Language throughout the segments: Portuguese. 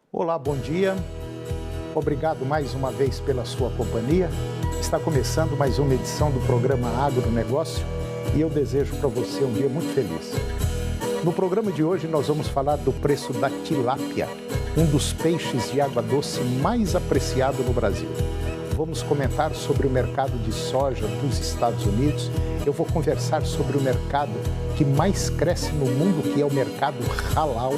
Olá, bom dia. Obrigado mais uma vez pela sua companhia. Está começando mais uma edição do programa Agronegócio e eu desejo para você um dia muito feliz. No programa de hoje nós vamos falar do preço da tilápia, um dos peixes de água doce mais apreciado no Brasil. Vamos comentar sobre o mercado de soja dos Estados Unidos. Eu vou conversar sobre o mercado que mais cresce no mundo, que é o mercado halal,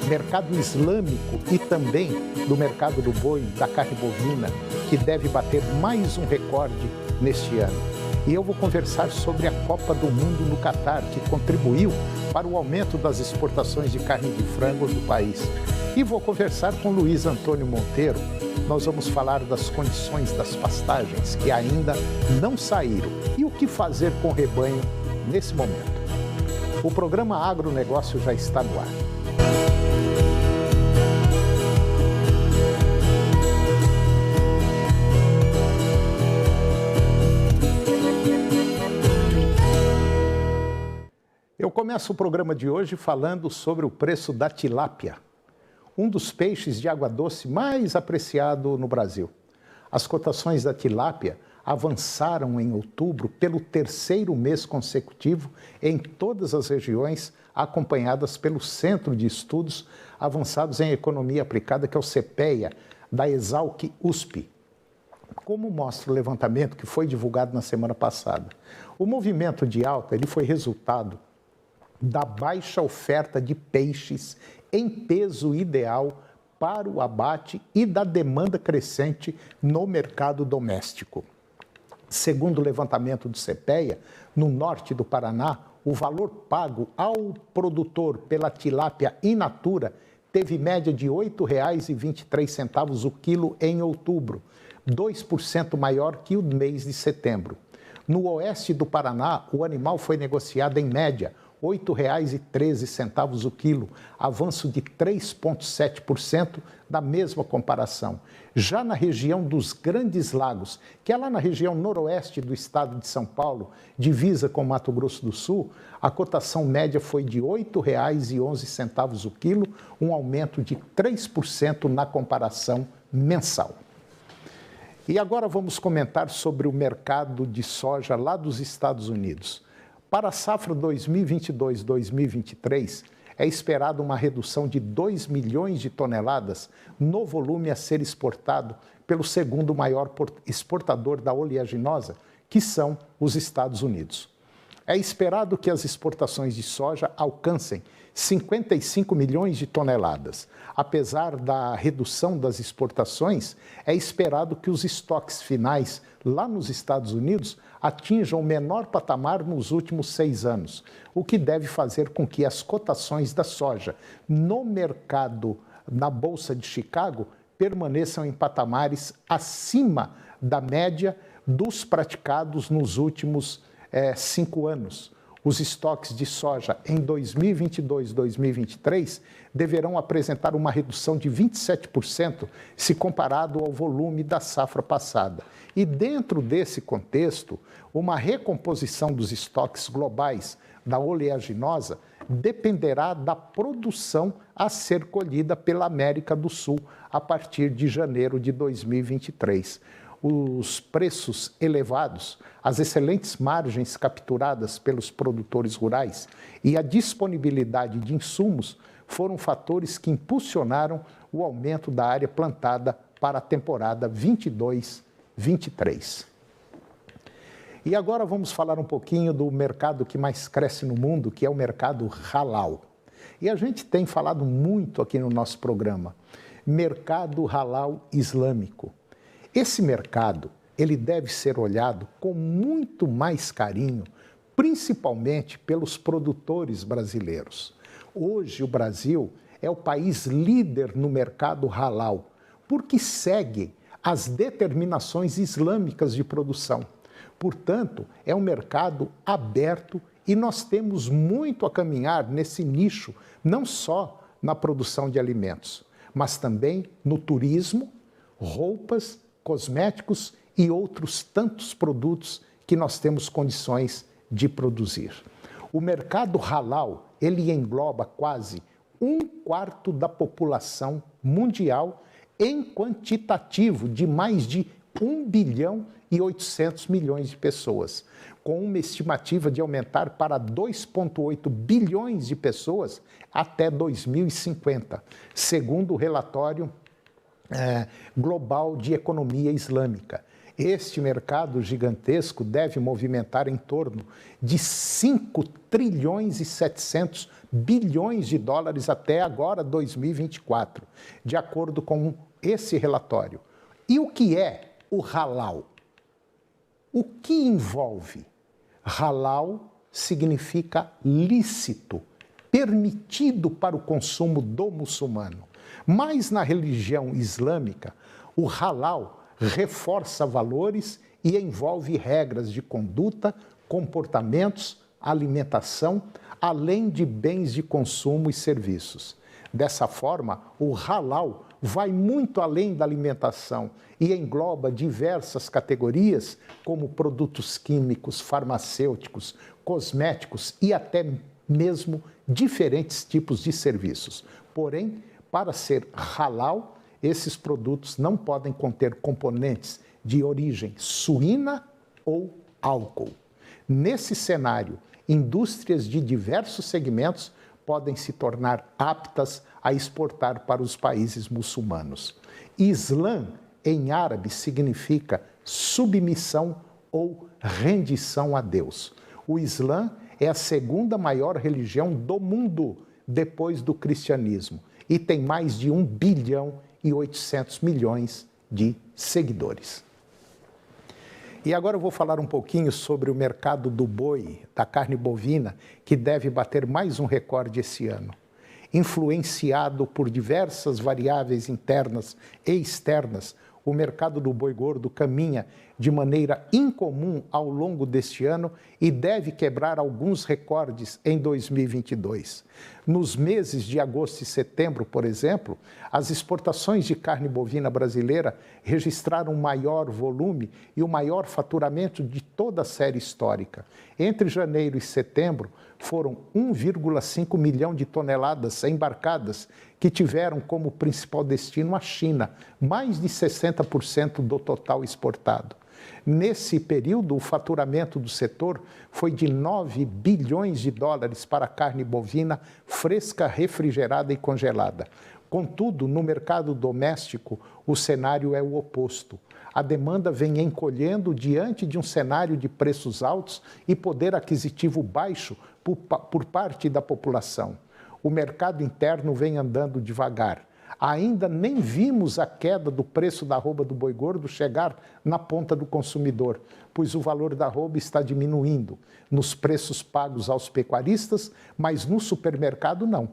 mercado islâmico e também do mercado do boi, da carne bovina, que deve bater mais um recorde neste ano. E eu vou conversar sobre a Copa do Mundo no Catar, que contribuiu para o aumento das exportações de carne de frango do país. E vou conversar com Luiz Antônio Monteiro. Nós vamos falar das condições das pastagens que ainda não saíram e o que fazer com o rebanho nesse momento. O programa Agronegócio já está no ar. Eu começo o programa de hoje falando sobre o preço da tilápia, um dos peixes de água doce mais apreciado no Brasil. As cotações da tilápia avançaram em outubro pelo terceiro mês consecutivo em todas as regiões, acompanhadas pelo Centro de Estudos Avançados em Economia Aplicada, que é o CEPEA, da Exalc USP. Como mostra o levantamento que foi divulgado na semana passada, o movimento de alta ele foi resultado da baixa oferta de peixes em peso ideal para o abate e da demanda crescente no mercado doméstico. Segundo o levantamento do CEPEA, no norte do Paraná, o valor pago ao produtor pela tilápia in natura teve média de R$ 8,23 o quilo em outubro, 2% maior que o mês de setembro. No oeste do Paraná, o animal foi negociado em média R$ 8,13 o quilo, avanço de 3,7% da mesma comparação. Já na região dos Grandes Lagos, que é lá na região noroeste do estado de São Paulo, divisa com Mato Grosso do Sul, a cotação média foi de R$ 8,11 o quilo, um aumento de 3% na comparação mensal. E agora vamos comentar sobre o mercado de soja lá dos Estados Unidos. Para a safra 2022-2023, é esperada uma redução de 2 milhões de toneladas no volume a ser exportado pelo segundo maior exportador da oleaginosa, que são os Estados Unidos. É esperado que as exportações de soja alcancem 55 milhões de toneladas. Apesar da redução das exportações, é esperado que os estoques finais lá nos Estados Unidos atinjam o menor patamar nos últimos 6 anos, o que deve fazer com que as cotações da soja no mercado, na Bolsa de Chicago, permaneçam em patamares acima da média dos praticados nos últimos 5 anos. Os estoques de soja em 2022-2023 deverão apresentar uma redução de 27% se comparado ao volume da safra passada. E dentro desse contexto, uma recomposição dos estoques globais da oleaginosa dependerá da produção a ser colhida pela América do Sul a partir de janeiro de 2023. Os preços elevados, as excelentes margens capturadas pelos produtores rurais e a disponibilidade de insumos foram fatores que impulsionaram o aumento da área plantada para a temporada 22-23. E agora vamos falar um pouquinho do mercado que mais cresce no mundo, que é o mercado halal. E a gente tem falado muito aqui no nosso programa, mercado halal islâmico. Esse mercado, ele deve ser olhado com muito mais carinho, principalmente pelos produtores brasileiros. Hoje, o Brasil é o país líder no mercado halal, porque segue as determinações islâmicas de produção. Portanto, é um mercado aberto e nós temos muito a caminhar nesse nicho, não só na produção de alimentos, mas também no turismo, roupas, cosméticos e outros tantos produtos que nós temos condições de produzir. O mercado halal, ele engloba quase 1 1/4 da população mundial em quantitativo de mais de 1 bilhão e 800 milhões de pessoas, com uma estimativa de aumentar para 2,8 bilhões de pessoas até 2050, segundo o relatório global de economia islâmica. Este mercado gigantesco deve movimentar em torno de 5 trilhões e 700 bilhões de dólares até agora, 2024, de acordo com esse relatório. E o que é o halal? O que envolve? Halal significa lícito, permitido para o consumo do muçulmano. Mas na religião islâmica, o halal reforça valores e envolve regras de conduta, comportamentos, alimentação, além de bens de consumo e serviços. Dessa forma, o halal vai muito além da alimentação e engloba diversas categorias, como produtos químicos, farmacêuticos, cosméticos e até mesmo diferentes tipos de serviços. Porém, para ser halal, esses produtos não podem conter componentes de origem suína ou álcool. Nesse cenário, indústrias de diversos segmentos podem se tornar aptas a exportar para os países muçulmanos. Islã, em árabe, significa submissão ou rendição a Deus. O Islã é a segunda maior religião do mundo, depois do cristianismo, e tem mais de 1 bilhão e 800 milhões de seguidores. E agora eu vou falar um pouquinho sobre o mercado do boi, da carne bovina, que deve bater mais um recorde esse ano. Influenciado por diversas variáveis internas e externas, o mercado do boi gordo caminha de maneira incomum ao longo deste ano e deve quebrar alguns recordes em 2022. Nos meses de agosto e setembro, por exemplo, as exportações de carne bovina brasileira registraram o maior volume e o maior faturamento de toda a série histórica. Entre janeiro e setembro, foram 1,5 milhão de toneladas embarcadas, que tiveram como principal destino a China, mais de 60% do total exportado. Nesse período, o faturamento do setor foi de 9 bilhões de dólares para a carne bovina fresca, refrigerada e congelada. Contudo, no mercado doméstico, o cenário é o oposto. A demanda vem encolhendo diante de um cenário de preços altos e poder aquisitivo baixo por parte da população. O mercado interno vem andando devagar. Ainda nem vimos a queda do preço da arroba do boi gordo chegar na ponta do consumidor, pois o valor da arroba está diminuindo nos preços pagos aos pecuaristas, mas no supermercado não.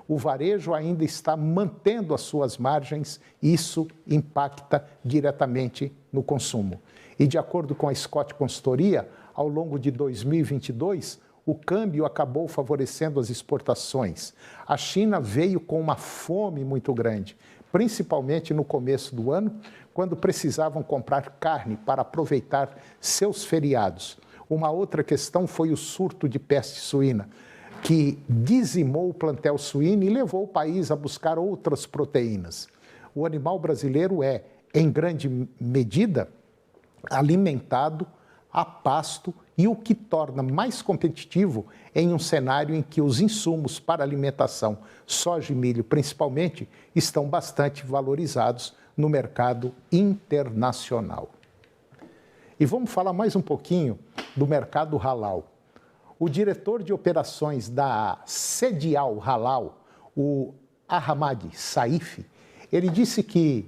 O varejo ainda está mantendo as suas margens e isso impacta diretamente no consumo. E de acordo com a Scott Consultoria, ao longo de 2022, o câmbio acabou favorecendo as exportações. A China veio com uma fome muito grande, principalmente no começo do ano, quando precisavam comprar carne para aproveitar seus feriados. Uma outra questão foi o surto de peste suína, que dizimou o plantel suíno e levou o país a buscar outras proteínas. O animal brasileiro é, em grande medida, alimentado a pasto e o que torna mais competitivo em um cenário em que os insumos para alimentação, soja e milho principalmente, estão bastante valorizados no mercado internacional. E vamos falar mais um pouquinho do mercado halal. O diretor de operações da Sedial Halal, o Ahmad Saif, ele disse que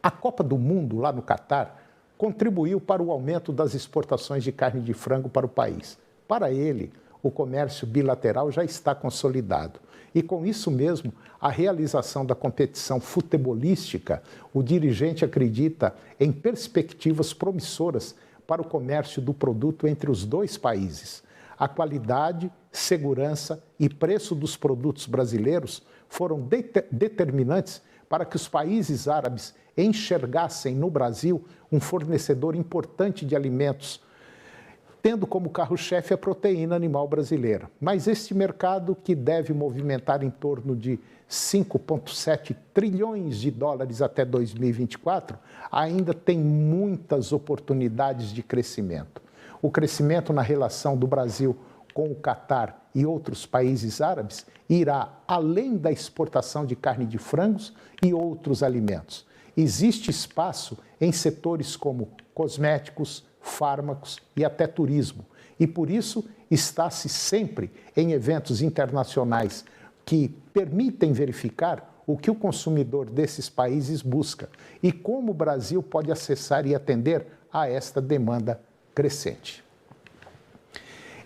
a Copa do Mundo lá no Catar contribuiu para o aumento das exportações de carne de frango para o país. Para ele, o comércio bilateral já está consolidado. E com isso mesmo, a realização da competição futebolística, o dirigente acredita em perspectivas promissoras para o comércio do produto entre os dois países. A qualidade, segurança e preço dos produtos brasileiros foram determinantes para que os países árabes enxergassem no Brasil um fornecedor importante de alimentos tendo como carro-chefe a proteína animal brasileira. Mas este mercado, que deve movimentar em torno de 5,7 trilhões de dólares até 2024, ainda tem muitas oportunidades de crescimento. O crescimento na relação do Brasil com o Catar e outros países árabes irá além da exportação de carne de frangos e outros alimentos. Existe espaço em setores como cosméticos, fármacos e até turismo. E por isso está-se sempre em eventos internacionais que permitem verificar o que o consumidor desses países busca e como o Brasil pode acessar e atender a esta demanda crescente.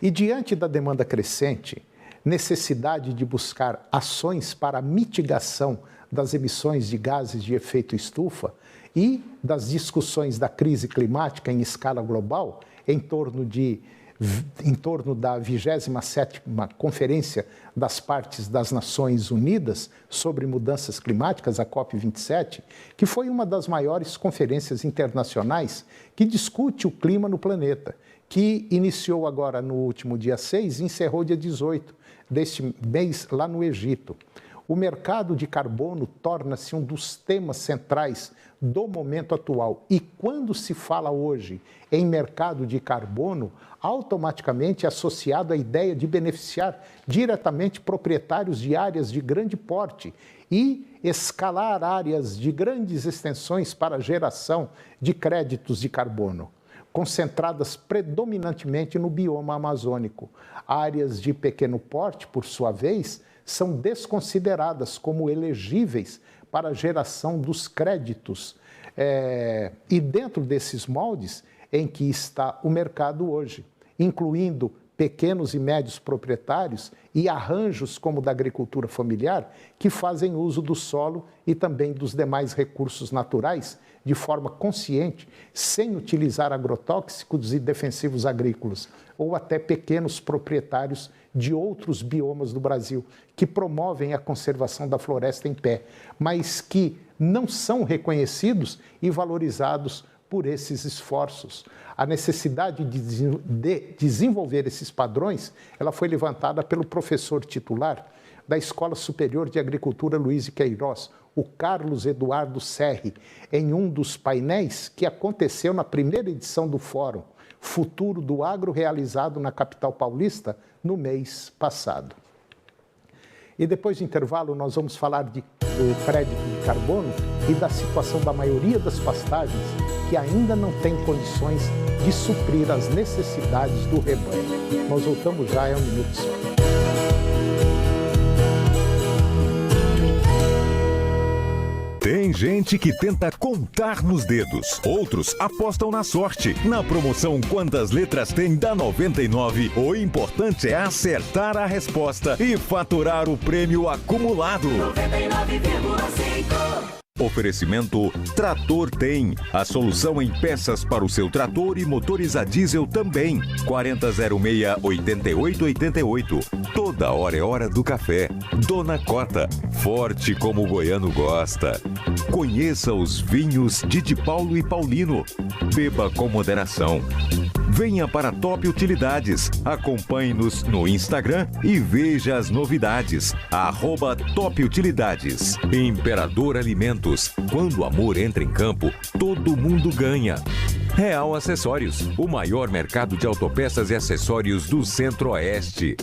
E diante da demanda crescente, necessidade de buscar ações para a mitigação das emissões de gases de efeito estufa e das discussões da crise climática em escala global, em torno da 27ª Conferência das Partes das Nações Unidas sobre Mudanças Climáticas, a COP27, que foi uma das maiores conferências internacionais que discute o clima no planeta, que iniciou agora no último dia 6 e encerrou dia 18 deste mês lá no Egito. O mercado de carbono torna-se um dos temas centrais do momento atual. E quando se fala hoje em mercado de carbono, automaticamente é associado à ideia de beneficiar diretamente proprietários de áreas de grande porte e escalar áreas de grandes extensões para geração de créditos de carbono, concentradas predominantemente no bioma amazônico. Áreas de pequeno porte, por sua vez, são desconsideradas como elegíveis para a geração dos créditos. E dentro desses moldes em que está o mercado hoje, incluindo pequenos e médios proprietários e arranjos como o da agricultura familiar, que fazem uso do solo e também dos demais recursos naturais de forma consciente, sem utilizar agrotóxicos e defensivos agrícolas, ou até pequenos proprietários de outros biomas do Brasil, que promovem a conservação da floresta em pé, mas que não são reconhecidos e valorizados por esses esforços. A necessidade de desenvolver esses padrões, ela foi levantada pelo professor titular da Escola Superior de Agricultura Luiz de Queiroz, o Carlos Eduardo Serri, em um dos painéis que aconteceu na primeira edição do Fórum Futuro do Agro, realizado na capital paulista no mês passado. E depois do intervalo nós vamos falar do crédito de carbono e da situação da maioria das pastagens que ainda não tem condições de suprir as necessidades do rebanho. Nós voltamos já, é um minuto só. Tem gente que tenta contar nos dedos, outros apostam na sorte. Na promoção Quantas Letras Tem da 99, o importante é acertar a resposta e faturar o prêmio acumulado. 99,5. Oferecimento Trator Tem, a solução em peças para o seu trator e motores a diesel também. 4006-8888. Toda hora é hora do café. Dona Cota, forte como o goiano gosta. Conheça os vinhos de Paulo e Paulino. Beba com moderação. Venha para Top Utilidades. Acompanhe-nos no Instagram e veja as novidades. @Top Utilidades. Imperador Alimentos. Quando o amor entra em campo, todo mundo ganha. Real Acessórios. O maior mercado de autopeças e acessórios do Centro-Oeste.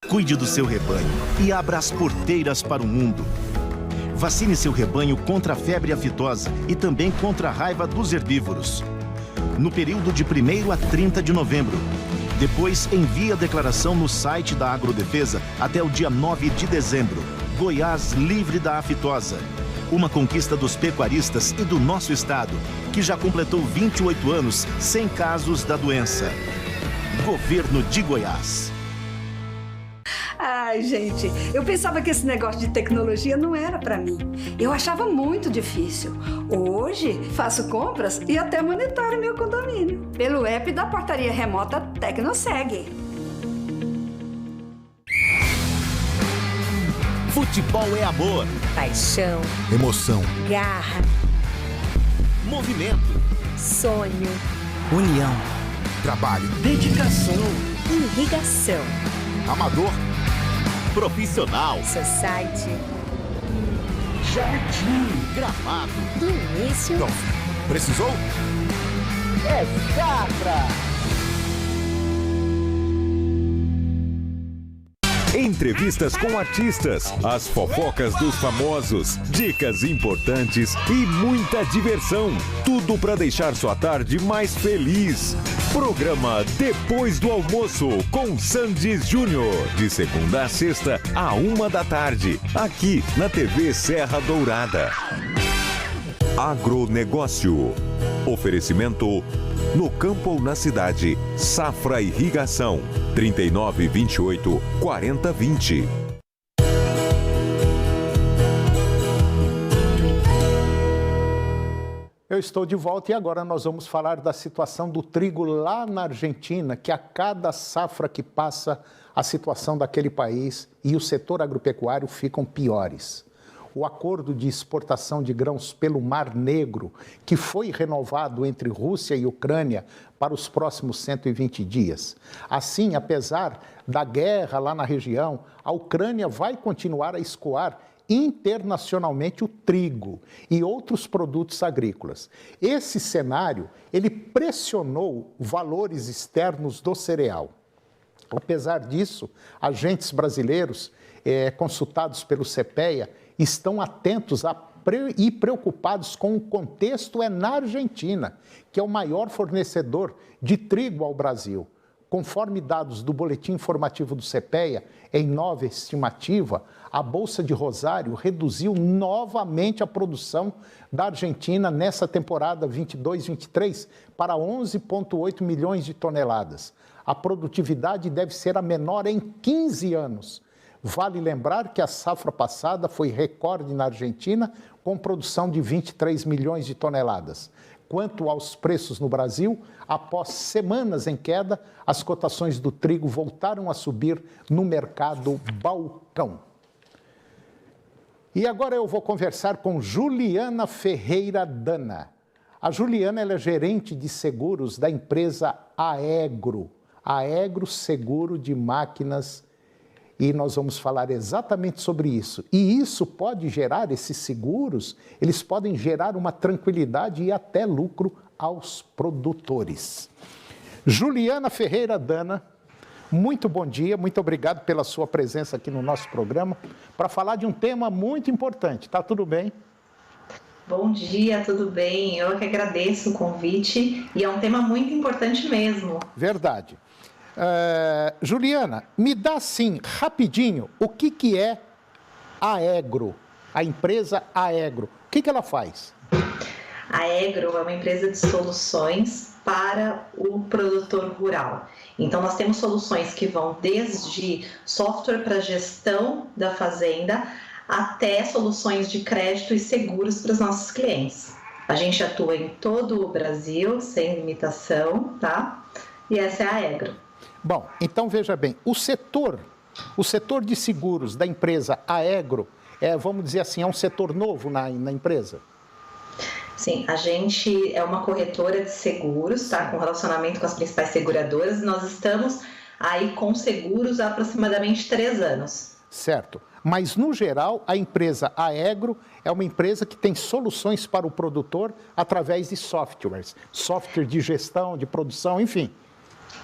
Cuide do seu rebanho e abra as porteiras para o mundo. Vacine seu rebanho contra a febre aftosa e também contra a raiva dos herbívoros. no período de 1º a 30 de novembro. Depois, envie a declaração no site da Agrodefesa até o dia 9 de dezembro. Goiás livre da aftosa. Uma conquista dos pecuaristas e do nosso estado, que já completou 28 anos sem casos da doença. Governo de Goiás. Ai, gente, eu pensava que esse negócio de tecnologia não era pra mim. Eu achava muito difícil. Hoje, faço compras e até monitoro meu condomínio pelo app da portaria remota Tecnoseg. Futebol é amor, paixão, emoção, garra, movimento, sonho, união, trabalho, dedicação, irrigação, amador, profissional, society, jardim, gramado, do início. Então, precisou? É Safra! Entrevistas com artistas, as fofocas dos famosos, dicas importantes e muita diversão. Tudo para deixar sua tarde mais feliz. Programa Depois do Almoço com Sandy Júnior. De segunda a sexta, à 13h, aqui na TV Serra Dourada. Agronegócio. Oferecimento: no campo ou na cidade, Safra Irrigação, 3928-4020. Eu estou de volta e agora nós vamos falar da situação do trigo lá na Argentina, que a cada safra que passa, a situação daquele país e o setor agropecuário ficam piores. O acordo de exportação de grãos pelo Mar Negro, que foi renovado entre Rússia e Ucrânia para os próximos 120 dias. Assim, apesar da guerra lá na região, a Ucrânia vai continuar a escoar internacionalmente o trigo e outros produtos agrícolas. Esse cenário, ele pressionou valores externos do cereal. Apesar disso, agentes brasileiros consultados pelo CPEA estão atentos e preocupados com o contexto na Argentina, que é o maior fornecedor de trigo ao Brasil. Conforme dados do Boletim Informativo do CPEA, em nova estimativa, a Bolsa de Rosário reduziu novamente a produção da Argentina nessa temporada 22-23 para 11,8 milhões de toneladas. A produtividade deve ser a menor em 15 anos. Vale lembrar que a safra passada foi recorde na Argentina, com produção de 23 milhões de toneladas. Quanto aos preços no Brasil, após semanas em queda, as cotações do trigo voltaram a subir no mercado balcão. E agora eu vou conversar com Juliana Ferreira Dana. A Juliana ela é gerente de seguros da empresa Aegro Seguro de Máquinas. E nós vamos falar exatamente sobre isso. E isso pode gerar, esses seguros, eles podem gerar uma tranquilidade e até lucro aos produtores. Juliana Ferreira Dana, muito bom dia, muito obrigado pela sua presença aqui no nosso programa, para falar de um tema muito importante. Tá tudo bem? Bom dia, tudo bem? Eu que agradeço o convite e é um tema muito importante mesmo. Verdade. Juliana, me dá assim, rapidinho, o que é a Aegro, a empresa Aegro? O que ela faz? A Aegro é uma empresa de soluções para o produtor rural. Então, nós temos soluções que vão desde software para gestão da fazenda até soluções de crédito e seguros para os nossos clientes. A gente atua em todo o Brasil, sem limitação, tá? E essa é a Aegro. Bom, então veja bem, o setor de seguros da empresa Aegro, vamos dizer assim, é um setor novo na empresa? Sim, a gente é uma corretora de seguros, tá? Com relacionamento com as principais seguradoras. Nós estamos aí com seguros há aproximadamente 3 anos. Certo, mas no geral a empresa Aegro é uma empresa que tem soluções para o produtor através de softwares, software de gestão, de produção, enfim.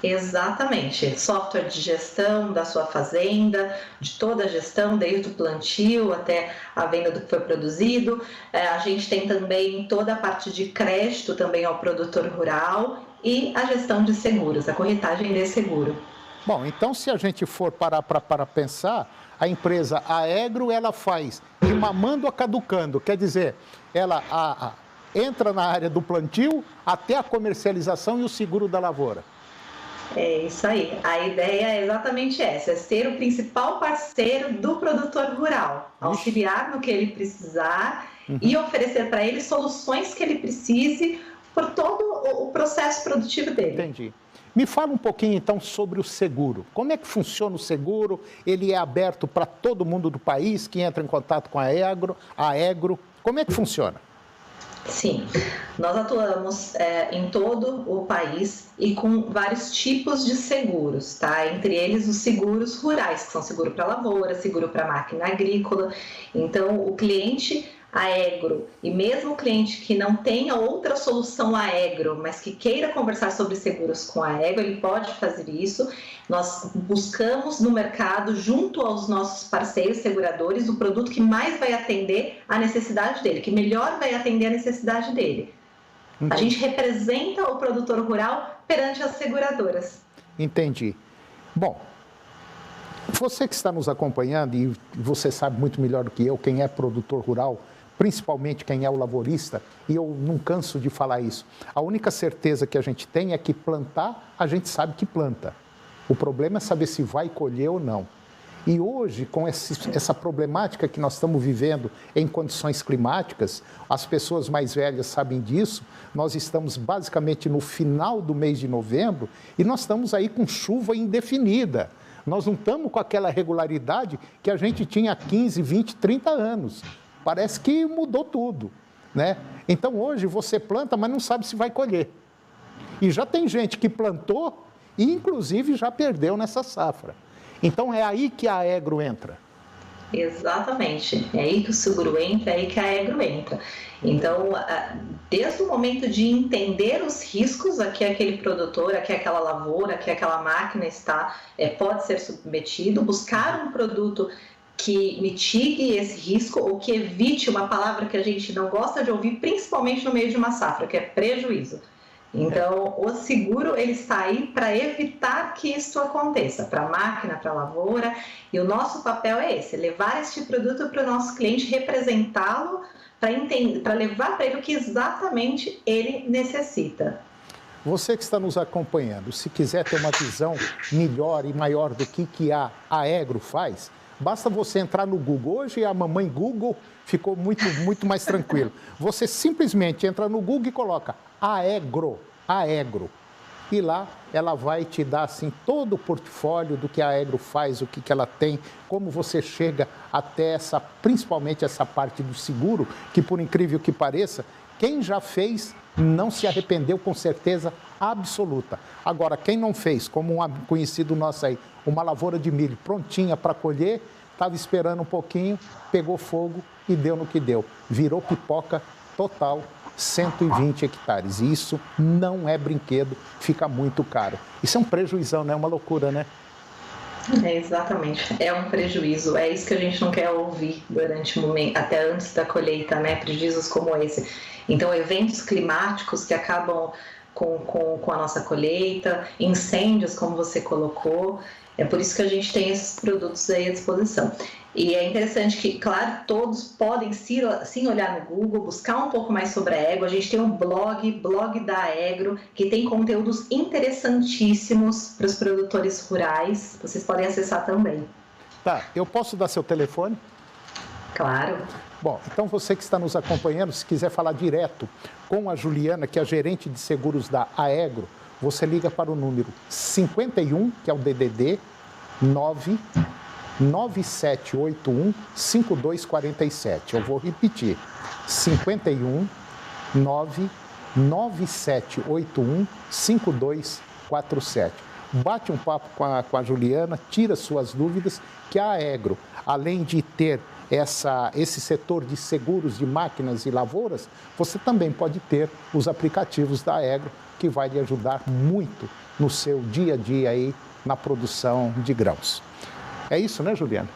Exatamente, software de gestão da sua fazenda, de toda a gestão, desde o plantio até a venda do que foi produzido. A gente tem também toda a parte de crédito também ao produtor rural e a gestão de seguros, a corretagem de seguro. Bom, então se a gente for parar para pensar, a empresa Aegro, ela faz de mamando a caducando, quer dizer, ela entra na área do plantio até a comercialização e o seguro da lavoura. É isso aí. A ideia é exatamente essa, é ser o principal parceiro do produtor rural, auxiliar no que ele precisar e oferecer para ele soluções que ele precise por todo o processo produtivo dele. Entendi. Me fala um pouquinho então sobre o seguro. Como é que funciona o seguro? Ele é aberto para todo mundo do país que entra em contato com a Aegro. Como é que funciona? Sim, nós atuamos em todo o país e com vários tipos de seguros, tá? Entre eles os seguros rurais, que são seguro para lavoura, seguro para máquina agrícola. Então, o cliente Aegro e mesmo o cliente que não tenha outra solução Aegro, mas que queira conversar sobre seguros com a Aegro, ele pode fazer isso. Nós buscamos no mercado, junto aos nossos parceiros seguradores, o produto que mais vai atender a necessidade dele, que melhor vai atender a necessidade dele. A gente representa o produtor rural perante as seguradoras. Entendi. Bom, você que está nos acompanhando, e você sabe muito melhor do que eu, quem é produtor rural, principalmente quem é o lavorista, e eu não canso de falar isso. A única certeza que a gente tem é que plantar, a gente sabe que planta. O problema é saber se vai colher ou não. E hoje, com essa problemática que nós estamos vivendo em condições climáticas, as pessoas mais velhas sabem disso, nós estamos basicamente no final do mês de novembro e nós estamos aí com chuva indefinida. Nós não estamos com aquela regularidade que a gente tinha há 15, 20, 30 anos. Parece que mudou tudo, né? Então hoje você planta, mas não sabe se vai colher. E já tem gente que plantou e inclusive já perdeu nessa safra. Então é aí que a Aegro entra. Exatamente, é aí que o seguro entra, é aí que a Aegro entra. Então, desde o momento de entender os riscos a que aquele produtor, a que aquela lavoura, a que aquela máquina pode ser submetido, buscar um produto que mitigue esse risco ou que evite uma palavra que a gente não gosta de ouvir, principalmente no meio de uma safra, que é prejuízo. Então, o seguro ele está aí para evitar que isso aconteça, para a máquina, para a lavoura, e o nosso papel é esse, levar este produto para o nosso cliente, representá-lo, para levar para ele o que exatamente ele necessita. Você que está nos acompanhando, se quiser ter uma visão melhor e maior do que a Aegro faz, basta você entrar no Google. Hoje a mamãe Google ficou muito mais tranquilo. Você simplesmente entra no Google e coloca Aegro. E lá ela vai te dar assim, todo o portfólio do que a Aegro faz, o que ela tem, como você chega até principalmente essa parte do seguro, que por incrível que pareça, quem já fez não se arrependeu com certeza absoluta. Agora, quem não fez, como um conhecido nosso aí, uma lavoura de milho prontinha para colher, estava esperando um pouquinho, pegou fogo e deu no que deu. Virou pipoca total, 120 hectares. E isso não é brinquedo, fica muito caro. Isso é um prejuizão, né? É uma loucura, né? Exatamente, é um prejuízo, é isso que a gente não quer ouvir durante o momento, até antes da colheita, né? Prejuízos como esse. Então, eventos climáticos que acabam com a nossa colheita, incêndios, como você colocou, é por isso que a gente tem esses produtos aí à disposição. E é interessante que, claro, todos podem sim olhar no Google, buscar um pouco mais sobre a Aegro. A gente tem um blog da Aegro, que tem conteúdos interessantíssimos para os produtores rurais. Vocês podem acessar também. Tá, eu posso dar seu telefone? Claro. Bom, então você que está nos acompanhando, se quiser falar direto com a Juliana, que é a gerente de seguros da Aegro, você liga para o número 51, que é o DDD 99781-5247. Eu vou repetir, 51 99781-5247. Bate um papo com a Juliana, tira suas dúvidas, que a Aegro, além de ter esse setor de seguros de máquinas e lavouras, você também pode ter os aplicativos da Aegro, que vai lhe ajudar muito no seu dia a dia aí na produção de grãos. É isso, né, Juliana?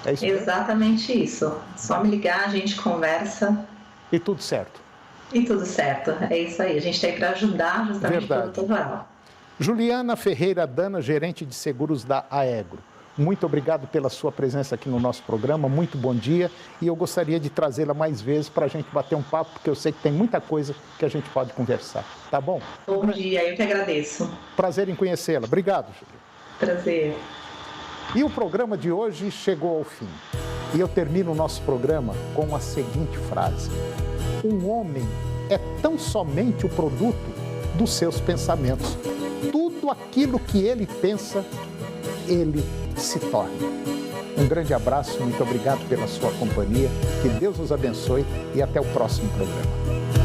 É isso mesmo? Exatamente isso. Só me ligar, a gente conversa. E tudo certo. E tudo certo. É isso aí. A gente está aí para ajudar justamente o produtor rural. Juliana Ferreira Dana, gerente de seguros da Aegro. Muito obrigado pela sua presença aqui no nosso programa, muito bom dia. E eu gostaria de trazê-la mais vezes para a gente bater um papo, porque eu sei que tem muita coisa que a gente pode conversar. Tá bom? Bom dia, eu que agradeço. Prazer em conhecê-la. Obrigado, Juliana. Prazer. E o programa de hoje chegou ao fim. E eu termino o nosso programa com a seguinte frase: um homem é tão somente o produto dos seus pensamentos. Tudo aquilo que ele pensa, ele se torna. Um grande abraço, muito obrigado pela sua companhia, que Deus nos abençoe e até o próximo programa.